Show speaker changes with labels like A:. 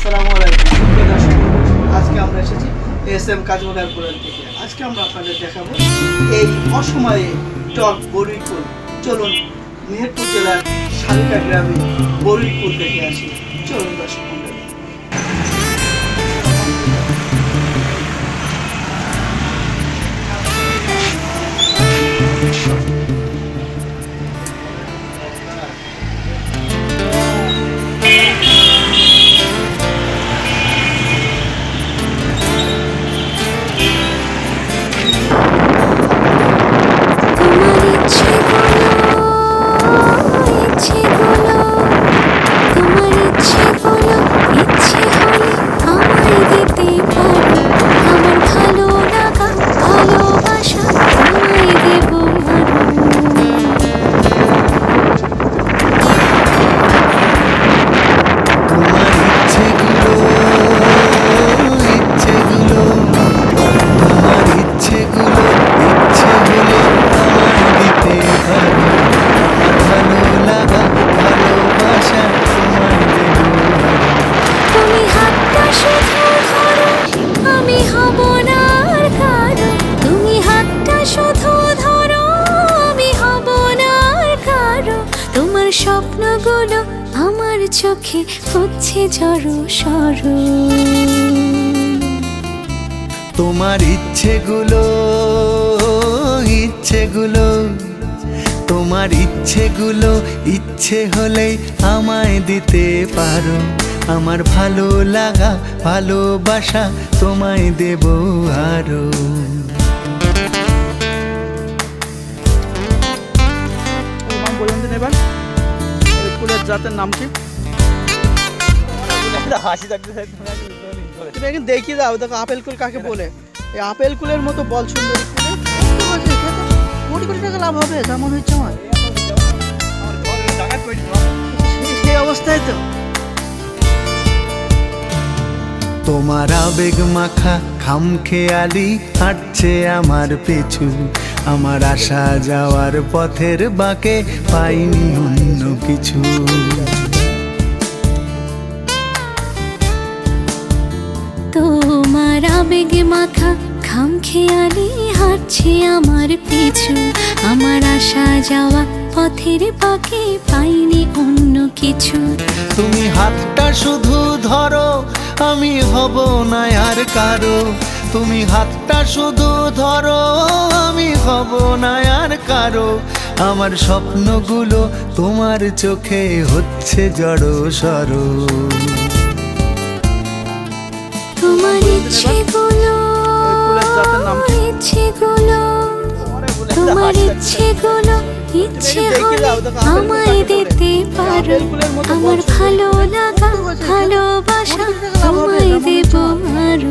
A: আসসালামু আলাইকুম দর্শক, আজকে আমরা এসেছি এসএম কাজীমোল্লার কোরআন থেকে। আজকে আমরা আপনাদের দেখাবো এই অসময়ে টক বরুইকুল। চলুন মেহেরপুর জেলার শালিকা গ্রামে বরুইকুল দেখে আসি। চলুন দর্শক মণ্ডলী।
B: স্বপ্নগুলো আমার চোখে হচ্ছে ঝড় সরু।
C: তোমার ইচ্ছেগুলো তোমার ইচ্ছেগুলো ইচ্ছে হলেই আমায় দিতে পারো। আমার ভালো লাগা ভালোবাসা তোমায় দেব আরো।
A: বলুন তো এবার ফুলের জাতের নাম কি? দেখি দাও, দেখো আপেল কুল কাকে বলে। এই আপেল কুলের মতো বল সুন্দর কোটি কোটি টাকা লাভ হবে যেমন হচ্ছে আমার সেই অবস্থায়। তো
C: তোমার আবেগ মাখা খামখেয়ালি হাঁটছে আমার পিছু। আমার আসা যাওয়ার পথের বাঁকে পাইনি অন্য কিছু।
B: তোমার আবেগ মাখা খামখেয়ালি হাঁটছে আমার পিছু। আমার আসা যাওয়া পথের বাঁকে পাইনি অন্য কিছু।
C: তুমি হাতটা শুধু ধরো, আমি হব না আর কারো। তুমি হাতটা শুধু ধরো, আমি হব না আর কারো। আমার স্বপ্নগুলো তোমার চোখে হচ্ছে জড়ো সরো।
B: তোমার ইচ্ছেগুলো তোমার ইচ্ছেগুলো ইচ্ছে হলে আমায় দিতে পারো। আমার ভালো লাগা ভালোবাসা তোমায় দেব আরো।